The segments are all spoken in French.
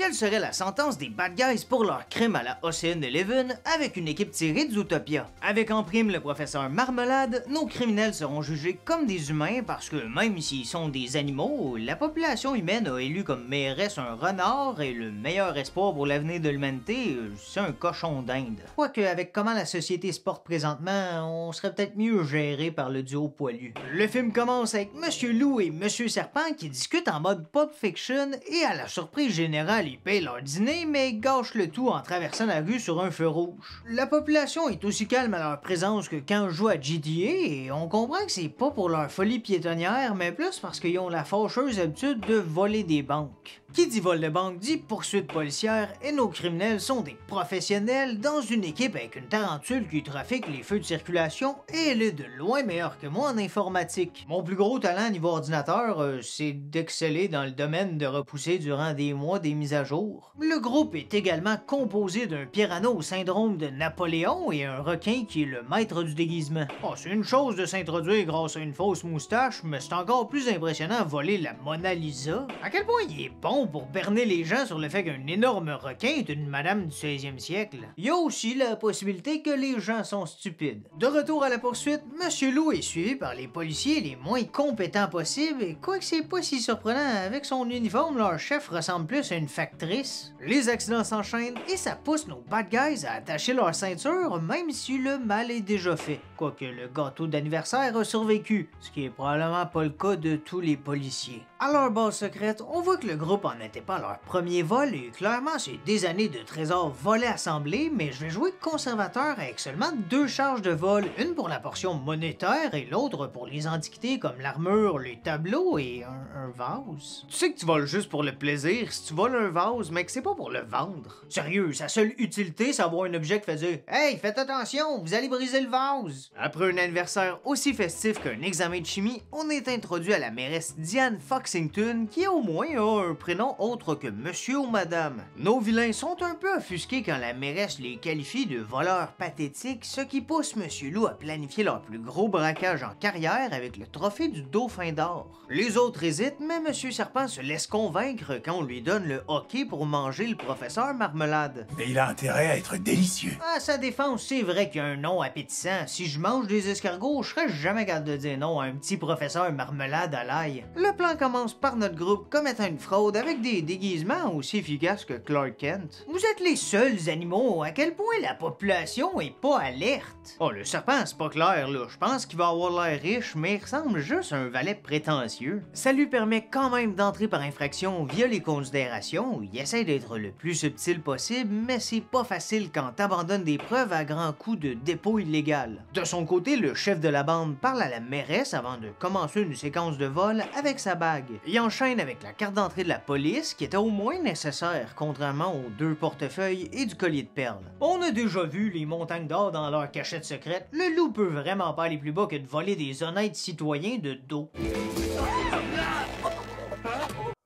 Quelle serait la sentence des bad guys pour leur crime à la Ocean Eleven avec une équipe tirée de Zootopia? Avec en prime le professeur Marmelade, nos criminels seront jugés comme des humains parce que même s'ils sont des animaux, la population humaine a élu comme mairesse un renard et le meilleur espoir pour l'avenir de l'humanité, c'est un cochon d'Inde. Quoique avec comment la société se porte présentement, on serait peut-être mieux géré par le duo poilu. Le film commence avec Monsieur Loup et Monsieur Serpent qui discutent en mode Pulp Fiction et à la surprise générale, ils payent leur dîner mais gâchent le tout en traversant la rue sur un feu rouge. La population est aussi calme à leur présence que quand on joue à GTA et on comprend que c'est pas pour leur folie piétonnière mais plus parce qu'ils ont la fâcheuse habitude de voler des banques. Qui dit vol de banque dit poursuite policière et nos criminels sont des professionnels dans une équipe avec une tarentule qui trafique les feux de circulation et elle est de loin meilleure que moi en informatique. Mon plus gros talent niveau ordinateur, c'est d'exceller dans le domaine de repousser durant des mois des mises à jour. Le groupe est également composé d'un piranha au syndrome de Napoléon et un requin qui est le maître du déguisement. Oh, c'est une chose de s'introduire grâce à une fausse moustache, mais c'est encore plus impressionnant voler la Mona Lisa. À quel point il est bon pour berner les gens sur le fait qu'un énorme requin est une madame du 16e siècle. Il y a aussi la possibilité que les gens sont stupides. De retour à la poursuite, Monsieur Loup est suivi par les policiers les moins compétents possibles et quoique c'est pas si surprenant, avec son uniforme, leur chef ressemble plus à une factrice. Les accidents s'enchaînent et ça pousse nos bad guys à attacher leur ceinture même si le mal est déjà fait. Quoique le gâteau d'anniversaire a survécu, ce qui est probablement pas le cas de tous les policiers. À leur base secrète, on voit que le groupe en n'était pas leur premier vol et clairement c'est des années de trésors volés assemblés, mais je vais jouer conservateur avec seulement 2 charges de vol, une pour la portion monétaire et l'autre pour les antiquités comme l'armure, les tableaux et un vase. Tu sais que tu voles juste pour le plaisir si tu voles un vase, mais que c'est pas pour le vendre. Sérieux, sa seule utilité c'est avoir un objet qui fait dire « Hey, faites attention, vous allez briser le vase! » Après un anniversaire aussi festif qu'un examen de chimie, on est introduit à la mairesse Diane Foxington qui au moins a un prénom autre que monsieur ou madame. Nos vilains sont un peu offusqués quand la mairesse les qualifie de voleurs pathétiques, ce qui pousse Monsieur Loup à planifier leur plus gros braquage en carrière avec le trophée du Dauphin d'or. Les autres hésitent, mais Monsieur Serpent se laisse convaincre quand on lui donne le hockey pour manger le professeur Marmelade. Mais il a intérêt à être délicieux. À sa défense, c'est vrai qu'il y a un nom appétissant. Si je mange des escargots, je serais jamais capable de dire non à un petit professeur Marmelade à l'ail. Le plan commence par notre groupe commettant une fraude avec des déguisements aussi efficaces que Clark Kent. Vous êtes les seuls animaux à quel point la population est pas alerte. Oh, le serpent, c'est pas clair là. Je pense qu'il va avoir l'air riche, mais il ressemble juste à un valet prétentieux. Ça lui permet quand même d'entrer par infraction via les considérations où il essaie d'être le plus subtil possible, mais c'est pas facile quand t'abandonnes des preuves à grands coups de dépôt illégal. De son côté, le chef de la bande parle à la mairesse avant de commencer une séquence de vol avec sa bague. Il enchaîne avec la carte d'entrée de la police qui était au moins nécessaire, contrairement aux 2 portefeuilles et du collier de perles. On a déjà vu les montagnes d'or dans leur cachette secrète, le loup peut vraiment pas aller plus bas que de voler des honnêtes citoyens de dos.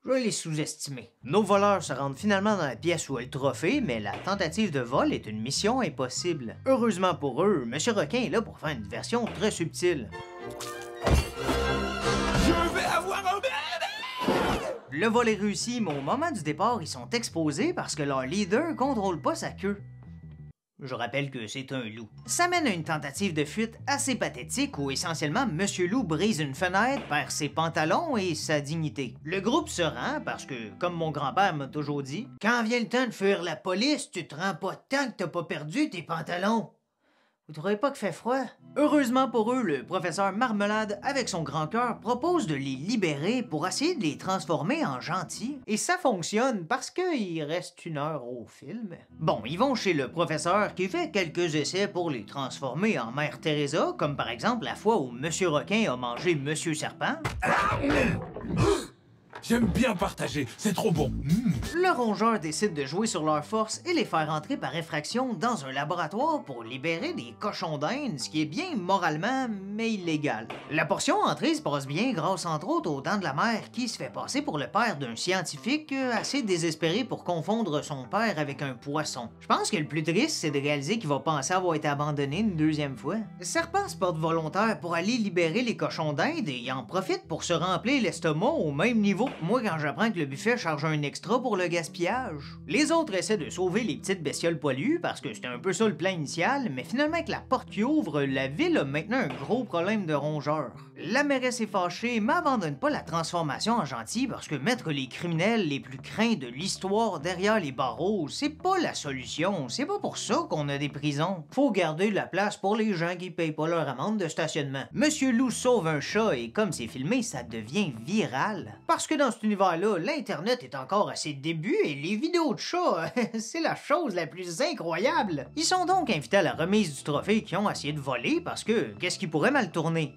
Je vais les sous-estimer. Nos voleurs se rendent finalement dans la pièce où est le trophée, mais la tentative de vol est une mission impossible. Heureusement pour eux, Monsieur Requin est là pour faire une version très subtile. Je vais avoir un bébé! Le vol est réussi, mais au moment du départ, ils sont exposés parce que leur leader contrôle pas sa queue. Je rappelle que c'est un loup. Ça mène à une tentative de fuite assez pathétique où essentiellement Monsieur Loup brise une fenêtre, perd ses pantalons et sa dignité. Le groupe se rend parce que, comme mon grand-père m'a toujours dit, quand vient le temps de fuir la police, tu te rends pas tant que t'as pas perdu tes pantalons. Vous trouvez pas qu'il fait froid? Heureusement pour eux, le professeur Marmelade, avec son grand cœur, propose de les libérer pour essayer de les transformer en gentils. Et ça fonctionne parce qu'il reste 1 heure au film. Bon, ils vont chez le professeur qui fait quelques essais pour les transformer en Mère Teresa, comme par exemple la fois où Monsieur Requin a mangé Monsieur Serpent. J'aime bien partager, c'est trop bon. Le rongeur décide de jouer sur leur force et les faire entrer par effraction dans un laboratoire pour libérer des cochons d'Inde, ce qui est bien moralement, mais illégal. La portion entrée se passe bien grâce entre autres aux dents de la mer qui se fait passer pour le père d'un scientifique assez désespéré pour confondre son père avec un poisson. Je pense que le plus triste, c'est de réaliser qu'il va penser avoir été abandonné une 2e fois. Le serpent se porte volontaire pour aller libérer les cochons d'Inde et il en profite pour se remplir l'estomac au même niveau faut que moi quand j'apprends que le buffet charge un extra pour le gaspillage. Les autres essaient de sauver les petites bestioles poilues parce que c'était un peu ça le plan initial, mais finalement avec la porte qui ouvre, la ville a maintenant un gros problème de rongeurs. La mairesse est fâchée, mais abandonne pas la transformation en gentil parce que mettre les criminels les plus craints de l'histoire derrière les barreaux, c'est pas la solution, c'est pas pour ça qu'on a des prisons. Faut garder de la place pour les gens qui payent pas leur amende de stationnement. Monsieur Loup sauve un chat et comme c'est filmé, ça devient viral. Parce que dans cet univers-là, l'internet est encore à ses débuts et les vidéos de chats, c'est la chose la plus incroyable. Ils sont donc invités à la remise du trophée qu'ils ont essayé de voler parce que qu'est-ce qui pourrait mal tourner?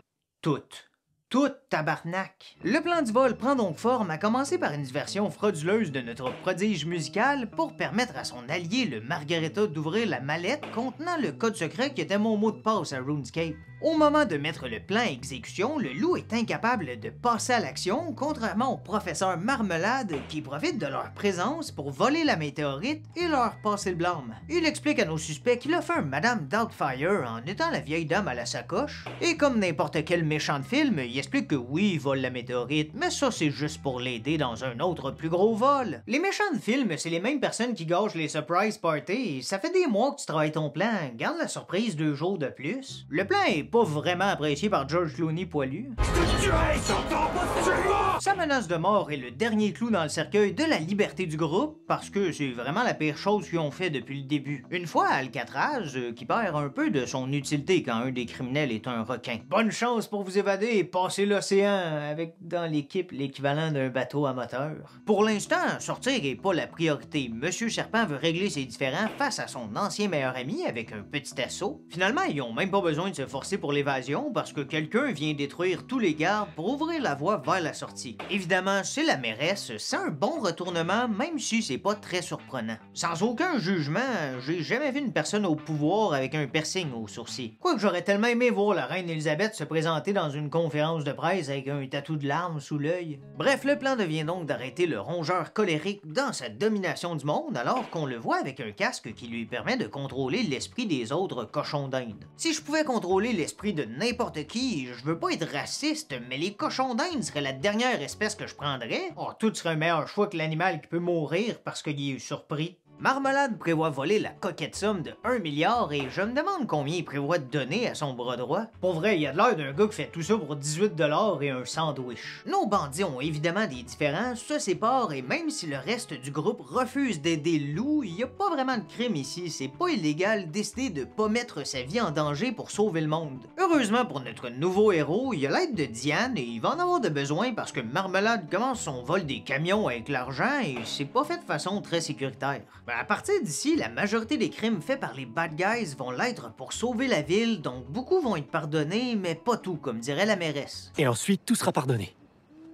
Tout tabarnak. Le plan du vol prend donc forme à commencer par une version frauduleuse de notre prodige musical pour permettre à son allié le Margareta d'ouvrir la mallette contenant le code secret qui était mon mot de passe à RuneScape. Au moment de mettre le plan à exécution, le loup est incapable de passer à l'action, contrairement au professeur Marmelade qui profite de leur présence pour voler la météorite et leur passer le blâme. Il explique à nos suspects qu'il a fait un Madame Doubtfire en étant la vieille dame à la sacoche, et comme n'importe quel méchant de film, il explique que oui, il vole la météorite, mais ça c'est juste pour l'aider dans un autre plus gros vol. Les méchants de film, c'est les mêmes personnes qui gâchent les surprise parties, ça fait des mois que tu travailles ton plan, garde la surprise 2 jours de plus. Le plan est pas vraiment apprécié par George Clooney poilu. Sa menace de mort est le dernier clou dans le cercueil de la liberté du groupe, parce que c'est vraiment la pire chose qu'ils ont fait depuis le début. Une fois Alcatraz, qui perd un peu de son utilité quand un des criminels est un requin. Bonne chance pour vous évader et passer l'océan avec dans l'équipe l'équivalent d'un bateau à moteur. Pour l'instant, sortir est pas la priorité. Monsieur Serpent veut régler ses différends face à son ancien meilleur ami avec un petit assaut. Finalement, ils ont même pas besoin de se forcer pour l'évasion parce que quelqu'un vient détruire tous les gardes pour ouvrir la voie vers la sortie. Évidemment, c'est la mairesse, c'est un bon retournement même si c'est pas très surprenant. Sans aucun jugement, j'ai jamais vu une personne au pouvoir avec un piercing au sourcil. Quoique j'aurais tellement aimé voir la reine Elisabeth se présenter dans une conférence de presse avec un tatou de larmes sous l'œil. Bref, le plan devient donc d'arrêter le rongeur colérique dans sa domination du monde alors qu'on le voit avec un casque qui lui permet de contrôler l'esprit des autres cochons d'Inde. Si je pouvais contrôler l'esprit de n'importe qui, je veux pas être raciste, mais les cochons d'Inde seraient la dernière espèce que je prendrais. Oh, tout serait un meilleur choix que l'animal qui peut mourir parce qu'il est surpris. Marmelade prévoit voler la coquette somme de 1 milliard et je me demande combien il prévoit de donner à son bras droit. Pour vrai, il y a de l'air d'un gars qui fait tout ça pour 18 $ et un sandwich. Nos bandits ont évidemment des différences, se séparent et même si le reste du groupe refuse d'aider Lou, il n'y a pas vraiment de crime ici, c'est pas illégal de décider de pas mettre sa vie en danger pour sauver le monde. Heureusement pour notre nouveau héros, il a l'aide de Diane et il va en avoir de besoin parce que Marmelade commence son vol des camions avec l'argent et c'est pas fait de façon très sécuritaire. À partir d'ici, la majorité des crimes faits par les bad guys vont l'être pour sauver la ville, donc beaucoup vont être pardonnés, mais pas tout, comme dirait la mairesse. Et ensuite, tout sera pardonné.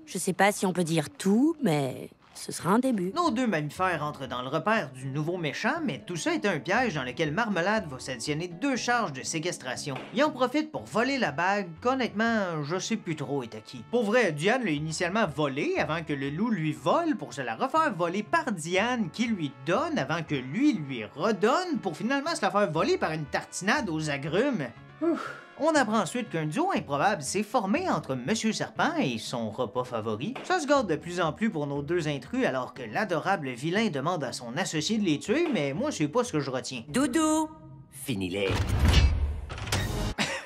Je sais pas si on peut dire tout, mais ce sera un début. Nos 2 mammifères entrent dans le repère du nouveau méchant, mais tout ça est un piège dans lequel Marmelade va s'additionner 2 charges de séquestration. Il en profite pour voler la bague, qu'honnêtement, je sais plus trop est à qui. Pour vrai, Diane l'a initialement volée avant que le loup lui vole pour se la refaire voler par Diane qui lui donne avant que lui redonne pour finalement se la faire voler par une tartinade aux agrumes. Ouf. On apprend ensuite qu'un duo improbable s'est formé entre Monsieur Serpent et son repas favori. Ça se garde de plus en plus pour nos 2 intrus alors que l'adorable vilain demande à son associé de les tuer, mais moi c'est pas ce que je retiens. Doudou! Finis-les.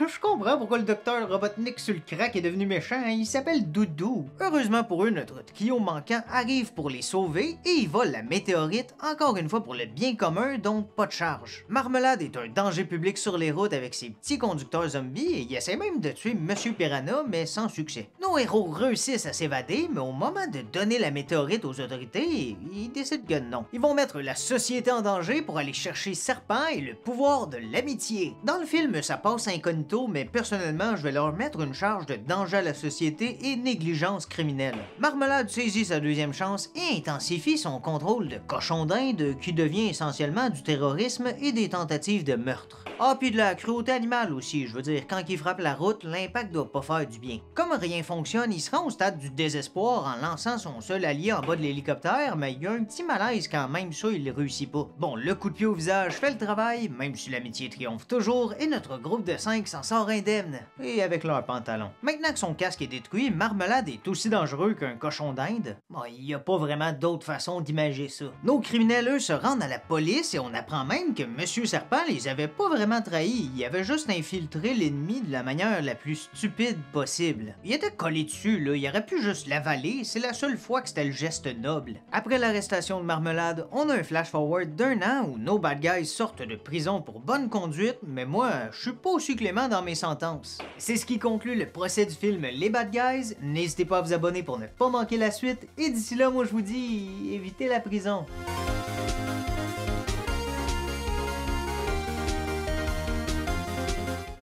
Je comprends pourquoi le docteur Robotnik sur le crack est devenu méchant, il s'appelle Doudou. Heureusement pour eux, notre trio manquant arrive pour les sauver et il vole la météorite, encore une fois pour le bien commun, donc pas de charge. Marmelade est un danger public sur les routes avec ses petits conducteurs zombies et il essaie même de tuer Monsieur Piranha, mais sans succès. Nos héros réussissent à s'évader, mais au moment de donner la météorite aux autorités, ils décident que non. Ils vont mettre la société en danger pour aller chercher Serpent et le pouvoir de l'amitié. Dans le film, ça passe incognito, mais personnellement, je vais leur mettre une charge de danger à la société et négligence criminelle. Marmelade saisit sa 2e chance et intensifie son contrôle de cochon d'Inde qui devient essentiellement du terrorisme et des tentatives de meurtre. Ah, puis de la cruauté animale aussi, je veux dire, quand il frappe la route, l'impact doit pas faire du bien. Comme rien fonctionne, il se rend au stade du désespoir en lançant son seul allié en bas de l'hélicoptère, mais il y a un petit malaise quand même, ça il réussit pas. Bon, le coup de pied au visage fait le travail, même si l'amitié triomphe toujours, et notre groupe de 5 s'en sort indemne, et avec leurs pantalons. Maintenant que son casque est détruit, Marmelade est aussi dangereux qu'un cochon d'Inde. Bon, il n'y a pas vraiment d'autre façon d'imager ça. Nos criminels, eux, se rendent à la police et on apprend même que Monsieur Serpent les avait pas vraiment trahis, il avait juste infiltré l'ennemi de la manière la plus stupide possible. Il était collé dessus, là, il aurait pu juste l'avaler, c'est la seule fois que c'était le geste noble. Après l'arrestation de Marmelade, on a un flash-forward d'1 an où nos bad guys sortent de prison pour bonne conduite, mais moi, je suis pas aussi clément dans mes sentences. C'est ce qui conclut le procès du film Les Bad Guys. N'hésitez pas à vous abonner pour ne pas manquer la suite, et d'ici là, moi je vous dis, évitez la prison.